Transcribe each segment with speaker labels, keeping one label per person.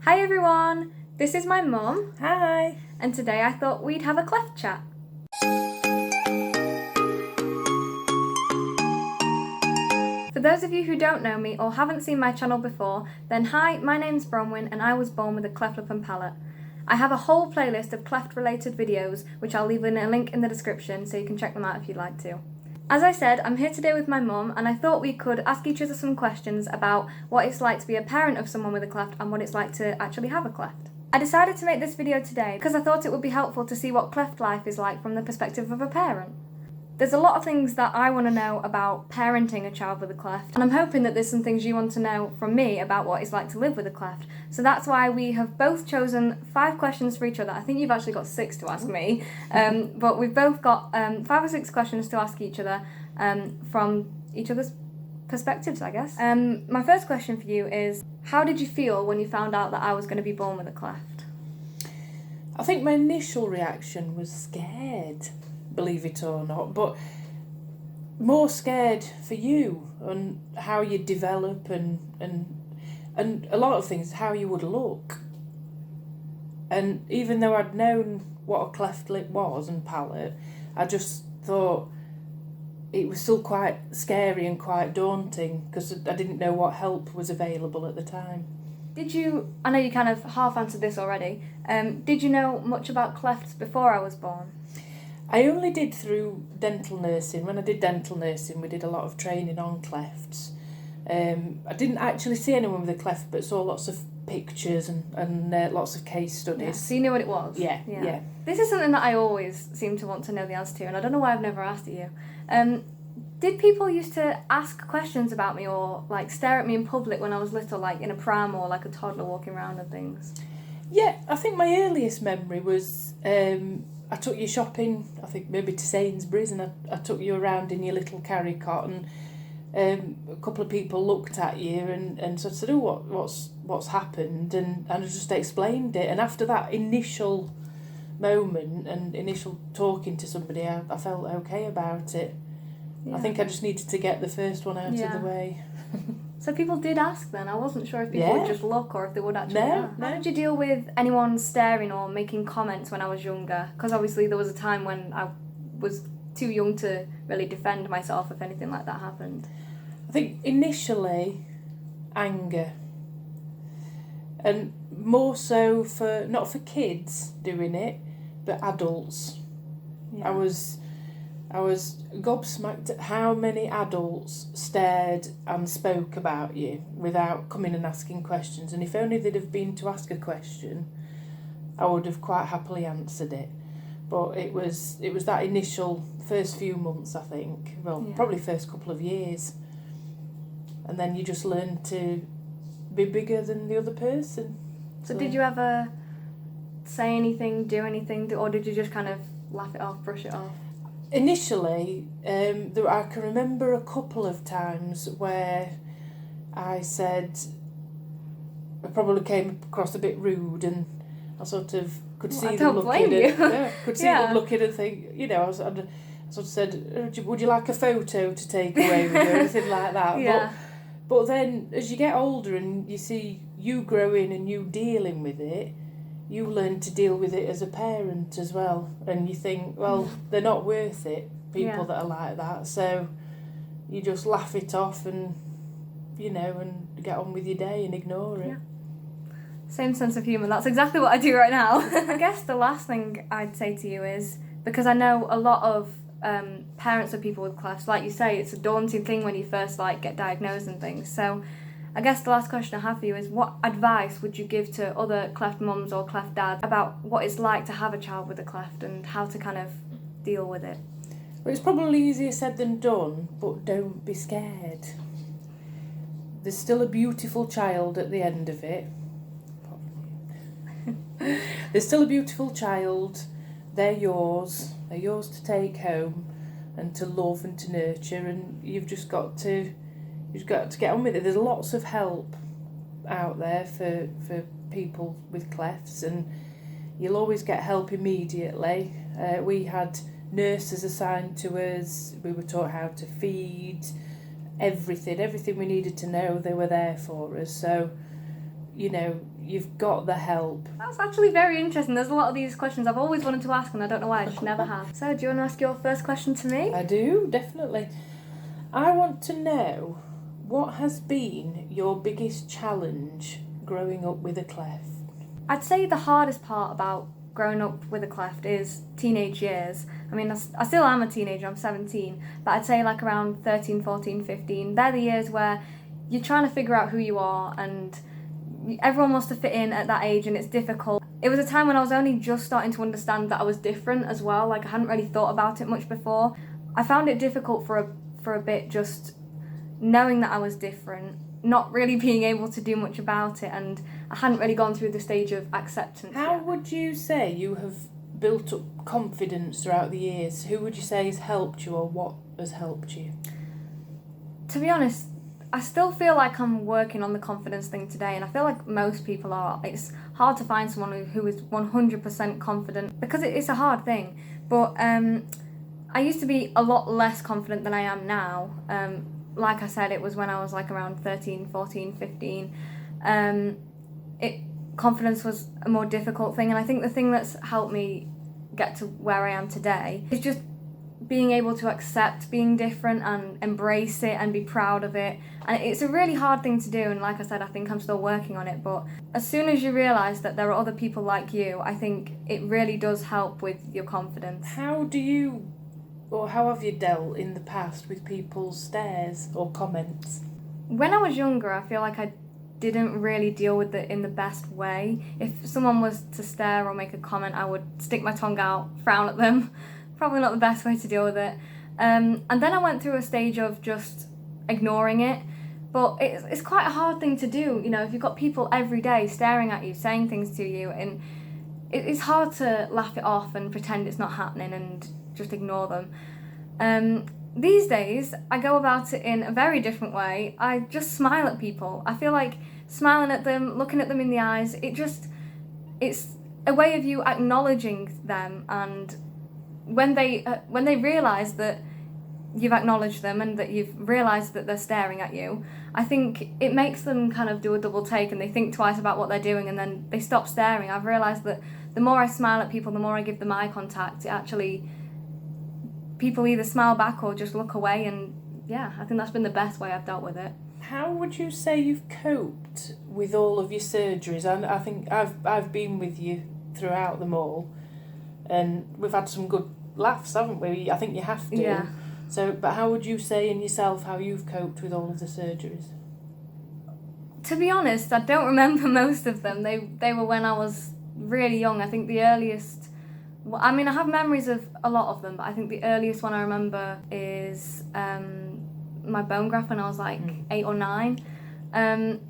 Speaker 1: Hi everyone, this is my mum.
Speaker 2: Hi.
Speaker 1: And today I thought we'd have a cleft chat. For those of you who don't know me or haven't seen my channel before, then hi, my name's Bronwyn and I was born with a cleft lip and palate. I have a whole playlist of cleft related videos which I'll leave in a link in the description so you can check them out if you'd like to. As I said, I'm here today with my mum and I thought we could ask each other some questions about what it's like to be a parent of someone with a cleft and what it's like to actually have a cleft. I decided to make this video today because I thought it would be helpful to see what cleft life is like from the perspective of a parent. There's a lot of things that I want to know about parenting a child with a cleft, and I'm hoping that there's some things you want to know from me about what it's like to live with a cleft. So that's why we have both chosen 5 questions for each other. I think you've actually got 6 to ask me, but we've both got 5 or 6 questions to ask each other from each other's perspectives, I guess. My first question for you is, how did you feel when you found out that I was going to be born with a cleft?
Speaker 2: I think my initial reaction was scared, believe it or not, but more scared for you and how you develop and a lot of things, how you would look. And even though I'd known what a cleft lip was and palate, I just thought it was still quite scary and quite daunting because I didn't know what help was available at the time.
Speaker 1: Did you, I know you kind of half answered this already, did you know much about clefts before I was born?
Speaker 2: I only did through dental nursing. When I did dental nursing, we did a lot of training on clefts. I didn't actually see anyone with a cleft, but saw lots of pictures and lots of case studies.
Speaker 1: Yeah, so you knew what it was?
Speaker 2: Yeah.
Speaker 1: This is something that I always seem to want to know the answer to, and I don't know why I've never asked it you. Did people used to ask questions about me or like stare at me in public when I was little, like in a pram or like a toddler walking around and things?
Speaker 2: Yeah, I think my earliest memory was I took you shopping, I think maybe to Sainsbury's, and I took you around in your little carry cot, and a couple of people looked at you and sort of said, oh, what's happened? And I just explained it. And after that initial moment and initial talking to somebody, I felt okay about it. Yeah. I think I just needed to get the first one out of the way.
Speaker 1: So people did ask then? I wasn't sure if people would just look or if they would actually ask.
Speaker 2: No.
Speaker 1: How did you deal with anyone staring or making comments when I was younger? Because obviously there was a time when I was too young to really defend myself if anything like that happened.
Speaker 2: I think initially anger, and more so for not for kids doing it, but adults. Yeah. I was gobsmacked at how many adults stared and spoke about you without coming and asking questions. And if only they'd have been to ask a question, I would have quite happily answered it. But it was that initial first few months, I think. Well, probably first couple of years. And then you just learn to be bigger than the other person.
Speaker 1: So did you ever say anything, do anything, or did you just kind of laugh it off, brush it off?
Speaker 2: Initially, I can remember a couple of times where I said, I probably came across a bit rude, and I sort of could see them looking them looking and think, I sort of said, would you like a photo to take away with you or anything like that?
Speaker 1: Yeah.
Speaker 2: But then as you get older and you see you growing and you dealing with it, you learn to deal with it as a parent as well. And you think, well, they're not worth it, people that are like that. So you just laugh it off and, and get on with your day and ignore it.
Speaker 1: Yeah. Same sense of humour. That's exactly what I do right now. I guess the last thing I'd say to you is, because I know a lot of parents of people with clefts, like you say, it's a daunting thing when you first get diagnosed and things. So I guess the last question I have for you is, what advice would you give to other cleft mums or cleft dads about what it's like to have a child with a cleft and how to kind of deal with it?
Speaker 2: Well, it's probably easier said than done, but don't be scared. There's still a beautiful child at the end of it. There's still a beautiful child. They're yours to take home and to love and to nurture, and you've got to get on with it. There's lots of help out there for people with clefts, and you'll always get help immediately. We had nurses assigned to us. We were taught how to feed, everything we needed to know, they were there for us. So you know, you've got the help.
Speaker 1: That's actually very interesting. There's a lot of these questions I've always wanted to ask and I don't know why I just never have. So do you want to ask your first question to me?
Speaker 2: I do, definitely. I want to know, what has been your biggest challenge growing up with a cleft?
Speaker 1: I'd say the hardest part about growing up with a cleft is teenage years. I mean, I still am a teenager, I'm 17, but I'd say like around 13, 14, 15, they're the years where you're trying to figure out who you are and everyone wants to fit in at that age and it's difficult. It was a time when I was only just starting to understand that I was different as well, like I hadn't really thought about it much before. I found it difficult for a bit just knowing that I was different, not really being able to do much about it, and I hadn't really gone through the stage of acceptance
Speaker 2: How
Speaker 1: yet.
Speaker 2: would you say you have built up confidence throughout the years? Who would you say has helped you, or what has helped you?
Speaker 1: To be honest, I still feel like I'm working on the confidence thing today, and I feel like most people are. It's hard to find someone who is 100% confident because it's a hard thing. But I used to be a lot less confident than I am now. Like I said, it was when I was like around 13, 14, 15. Confidence was a more difficult thing, and I think the thing that's helped me get to where I am today is just being able to accept being different and embrace it and be proud of it. And it's a really hard thing to do, and like I said, I think I'm still working on it, but as soon as you realise that there are other people like you, I think it really does help with your confidence.
Speaker 2: How do you, or how have you dealt in the past with people's stares or comments?
Speaker 1: When I was younger, I feel like I didn't really deal with it in the best way. If someone was to stare or make a comment, I would stick my tongue out, frown at them. Probably not the best way to deal with it. And then I went through a stage of just ignoring it. But it's quite a hard thing to do, you know, if you've got people every day staring at you, saying things to you, and it's hard to laugh it off and pretend it's not happening and just ignore them. These days, I go about it in a very different way. I just smile at people. I feel like smiling at them, looking at them in the eyes, it's a way of you acknowledging them, and when they realise that you've acknowledged them and that you've realised that they're staring at you, I think it makes them kind of do a double take and they think twice about what they're doing and then they stop staring. I've realised that the more I smile at people, the more I give them eye contact, people either smile back or just look away, and yeah, I think that's been the best way I've dealt with it.
Speaker 2: How would you say you've coped with all of your surgeries? And I think I've been with you throughout them all, and we've had some good laughs, haven't we? I think you have to.
Speaker 1: Yeah.
Speaker 2: So, but how would you say in yourself how you've coped with all of the surgeries?
Speaker 1: To be honest, I don't remember most of them. They were when I was really young. I think the earliest, I mean, I have memories of a lot of them, but I think the earliest one I remember is my bone graft when I was like 8 or 9. And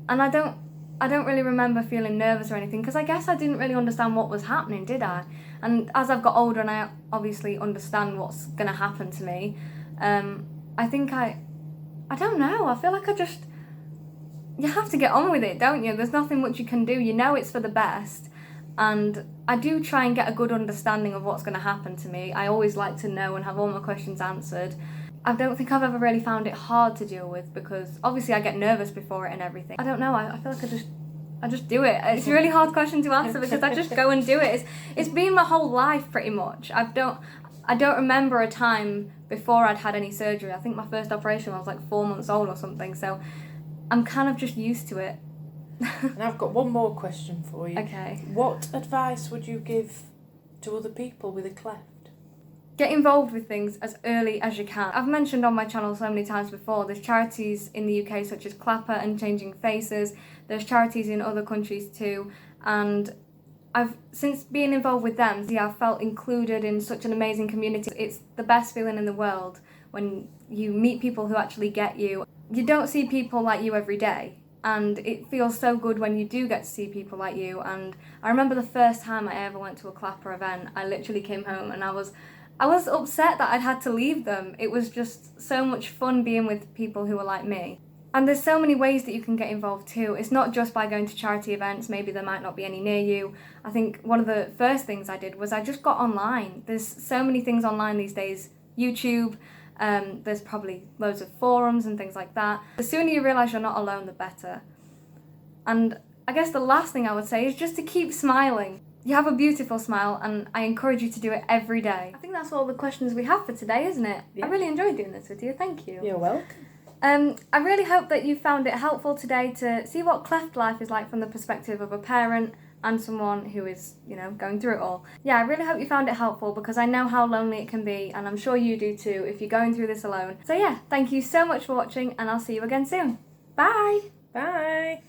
Speaker 1: I don't really remember feeling nervous or anything, because I guess I didn't really understand what was happening, did I? And as I've got older and I obviously understand what's going to happen to me, I think I don't know, I feel like you have to get on with it, don't you? There's nothing much you can do. You know it's for the best. And I do try and get a good understanding of what's going to happen to me. I always like to know and have all my questions answered. I don't think I've ever really found it hard to deal with, because obviously I get nervous before it and everything. I don't know, I feel like I just do it. It's a really hard question to answer because I just go and do it. It's been my whole life pretty much. I don't remember a time before I'd had any surgery. I think my first operation I was like 4 months old or something, so I'm kind of just used to it.
Speaker 2: And I've got one more question for you.
Speaker 1: Okay.
Speaker 2: What advice would you give to other people with a cleft?
Speaker 1: Get involved with things as early as you can. I've mentioned on my channel so many times before, there's charities in the UK such as Clapper and Changing Faces. There's charities in other countries too, and since being involved with them, I've felt included in such an amazing community. It's the best feeling in the world when you meet people who actually get you. You don't see people like you every day, and it feels so good when you do get to see people like you. And I remember the first time I ever went to a Clapper event, I literally came home and I was upset that I'd had to leave them. It was just so much fun being with people who are like me. And there's so many ways that you can get involved too. It's not just by going to charity events, maybe there might not be any near you. I think one of the first things I did was I just got online. There's so many things online these days. YouTube, there's probably loads of forums and things like that. The sooner you realise you're not alone, the better. And I guess the last thing I would say is just to keep smiling. You have a beautiful smile, and I encourage you to do it every day. I think that's all the questions we have for today, isn't it?
Speaker 2: Yeah.
Speaker 1: I really enjoyed doing this with you. Thank you.
Speaker 2: You're welcome.
Speaker 1: I really hope that you found it helpful today to see what cleft life is like from the perspective of a parent and someone who is, going through it all. Yeah, I really hope you found it helpful because I know how lonely it can be, and I'm sure you do too if you're going through this alone. So yeah, thank you so much for watching, and I'll see you again soon. Bye!
Speaker 2: Bye!